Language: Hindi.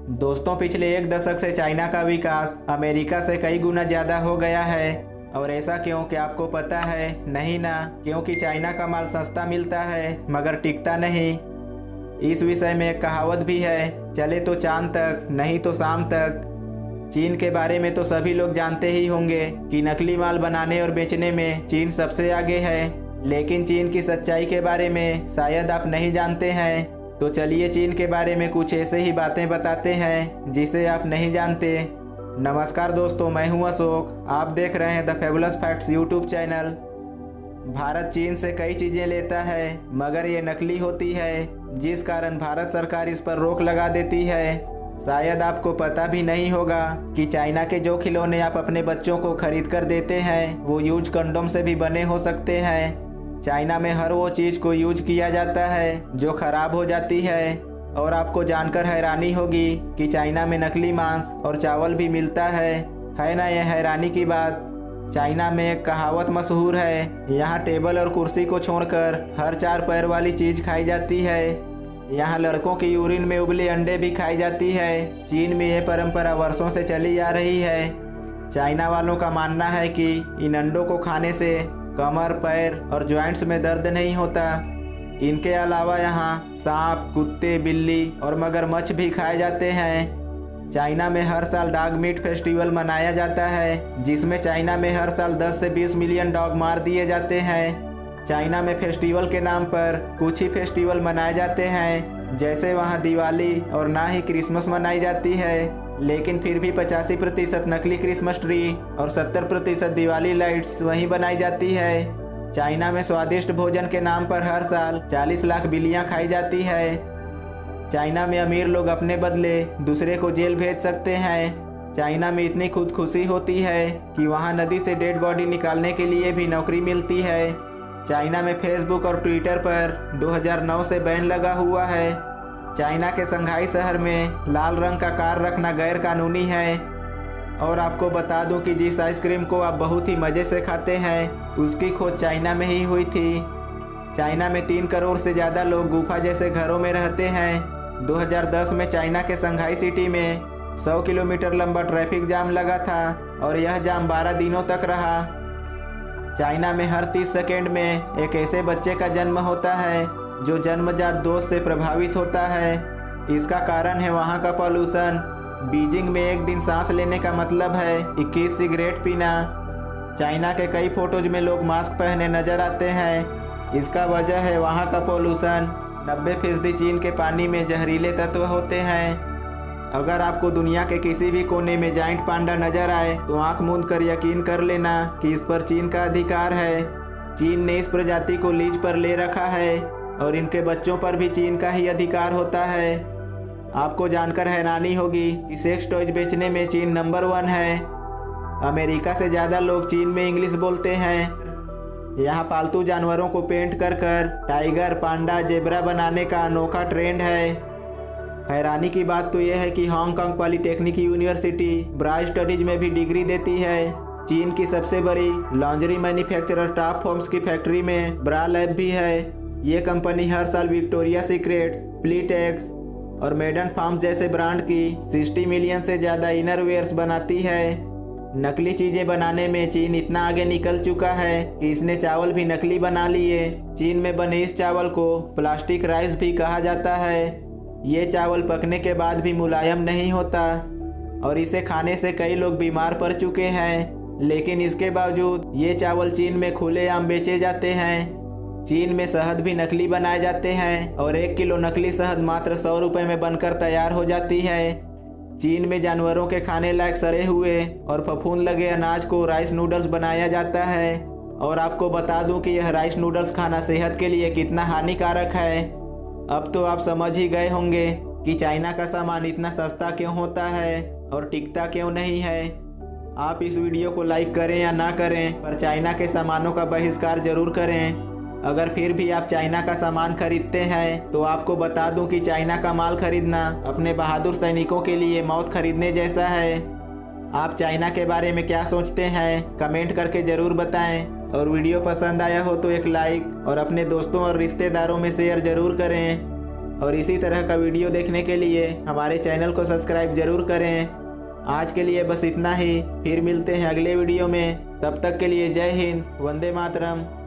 दोस्तों, पिछले एक दशक से चाइना का विकास अमेरिका से कई गुना ज़्यादा हो गया है। और ऐसा क्यों, कि आपको पता है? नहीं ना, क्योंकि चाइना का माल सस्ता मिलता है मगर टिकता नहीं। इस विषय में एक कहावत भी है, चले तो चांद तक, नहीं तो शाम तक। चीन के बारे में तो सभी लोग जानते ही होंगे कि नकली माल बनाने और बेचने में चीन सबसे आगे है। लेकिन चीन की सच्चाई के बारे में शायद आप नहीं जानते हैं। तो चलिए चीन के बारे में कुछ ऐसे ही बातें बताते हैं जिसे आप नहीं जानते। नमस्कार दोस्तों, मैं हूं अशोक। आप देख रहे हैं the fabulous facts YouTube channel. Bharat चीन से कई चीज़ें लेता है मगर ये नकली होती है, जिस कारण भारत सरकार इस पर रोक लगा देती है। शायद आपको पता भी नहीं होगा कि चाइना के जो खिलौने आप अपने बच्चों को खरीद कर देते हैं वो यूज कंडोम से भी बने हो सकते हैं। चाइना में हर वो चीज़ को यूज किया जाता है जो खराब हो जाती है। और आपको जानकर हैरानी होगी कि चाइना में नकली मांस और चावल भी मिलता है ना यह हैरानी की बात। चाइना में एक कहावत मशहूर है, यहाँ टेबल और कुर्सी को छोड़कर हर चार पैर वाली चीज़ खाई जाती है। यहाँ लड़कों की यूरिन में उबले अंडे भी खाई जाती है। चीन में यह परंपरा वर्षों से चली आ रही है। चाइना वालों का मानना है कि इन अंडों को खाने से कमर, पैर और जॉइंट्स में दर्द नहीं होता। इनके अलावा यहाँ सांप, कुत्ते, बिल्ली और मगरमच्छ भी खाए जाते हैं। चाइना में हर साल डॉग मीट फेस्टिवल मनाया जाता है, जिसमें चाइना में हर साल 10 से 20 मिलियन डॉग मार दिए जाते हैं। चाइना में फेस्टिवल के नाम पर कुछ ही फेस्टिवल मनाए जाते हैं, जैसे वहाँ दिवाली और ना ही क्रिसमस मनाई जाती है। लेकिन फिर भी 85% नकली क्रिसमस ट्री और 70% दिवाली लाइट्स वहीं बनाई जाती है। चाइना में स्वादिष्ट भोजन के नाम पर हर साल 40 लाख बिल्लियाँ खाई जाती है। चाइना में अमीर लोग अपने बदले दूसरे को जेल भेज सकते हैं। चाइना में इतनी खुदकुशी होती है कि वहाँ नदी से डेड बॉडी निकालने के लिए भी नौकरी मिलती है। चाइना में फेसबुक और ट्विटर पर 2009 से बैन लगा हुआ है। चाइना के शंघाई शहर में लाल रंग का कार रखना गैर कानूनी है। और आपको बता दूं कि जिस आइसक्रीम को आप बहुत ही मज़े से खाते हैं उसकी खोज चाइना में ही हुई थी। चाइना में 3 करोड़ से ज़्यादा लोग गुफा जैसे घरों में रहते हैं। 2010 में चाइना के शंघाई सिटी में 100 किलोमीटर लंबा ट्रैफिक जाम लगा था और यह जाम 12 दिनों तक रहा। चाइना में हर 30 सेकेंड में एक ऐसे बच्चे का जन्म होता है जो जन्मजात दोष से प्रभावित होता है। इसका कारण है वहाँ का पॉल्यूशन। बीजिंग में एक दिन सांस लेने का मतलब है 21 सिगरेट पीना। चाइना के कई फोटोज में लोग मास्क पहने नजर आते हैं। इसका वजह है वहाँ का पॉल्यूशन। 90% चीन के पानी में जहरीले तत्व होते हैं। अगर आपको दुनिया के किसी भी कोने में जाइंट पांडा नजर आए तो आंख मूंद कर यकीन कर लेना कि इस पर चीन का अधिकार है। चीन ने इस प्रजाति को लीज पर ले रखा है और इनके बच्चों पर भी चीन का ही अधिकार होता है। आपको जानकर हैरानी होगी कि सेक्स टॉयज बेचने में चीन नंबर 1 है। अमेरिका से ज़्यादा लोग चीन में इंग्लिश बोलते हैं। यहाँ पालतू जानवरों को पेंट कर कर टाइगर, पांडा, जेब्रा बनाने का अनोखा ट्रेंड है। हैरानी की बात तो यह है कि हांगकांग पॉलिटेक्निक यूनिवर्सिटी ब्रा स्टडीज में भी डिग्री देती है। चीन की सबसे बड़ी लॉन्जरी मैन्युफैक्चरर टॉप फॉर्म्स की फैक्ट्री में ब्रा लैब भी है। ये कंपनी हर साल विक्टोरिया सीक्रेट्स, प्लीटेक्स और मेडन फार्म्स जैसे ब्रांड की 60 मिलियन से ज़्यादा इनरवेयर्स बनाती है। नकली चीज़ें बनाने में चीन इतना आगे निकल चुका है कि इसने चावल भी नकली बना लिए। चीन में बने इस चावल को प्लास्टिक राइस भी कहा जाता है। ये चावल पकने के बाद भी मुलायम नहीं होता और इसे खाने से कई लोग बीमार पड़ चुके हैं। लेकिन इसके बावजूद ये चावल चीन में खुलेआम बेचे जाते हैं। चीन में शहद भी नकली बनाए जाते हैं और 1 किलो नकली शहद मात्र 100 रुपये में बनकर तैयार हो जाती है। चीन में जानवरों के खाने लायक सड़े हुए और फफूंद लगे अनाज को राइस नूडल्स बनाया जाता है। और आपको बता दूं कि यह राइस नूडल्स खाना सेहत के लिए कितना हानिकारक है। अब तो आप समझ ही गए होंगे कि चाइना का सामान इतना सस्ता क्यों होता है और टिकता क्यों नहीं है। आप इस वीडियो को लाइक करें या ना करें, पर चाइना के सामानों का बहिष्कार जरूर करें। अगर फिर भी आप चाइना का सामान खरीदते हैं तो आपको बता दूं कि चाइना का माल खरीदना अपने बहादुर सैनिकों के लिए मौत खरीदने जैसा है। आप चाइना के बारे में क्या सोचते हैं, कमेंट करके ज़रूर बताएं। और वीडियो पसंद आया हो तो एक लाइक और अपने दोस्तों और रिश्तेदारों में शेयर ज़रूर करें। और इसी तरह का वीडियो देखने के लिए हमारे चैनल को सब्सक्राइब जरूर करें। आज के लिए बस इतना ही, फिर मिलते हैं अगले वीडियो में। तब तक के लिए जय हिंद, वंदे मातरम।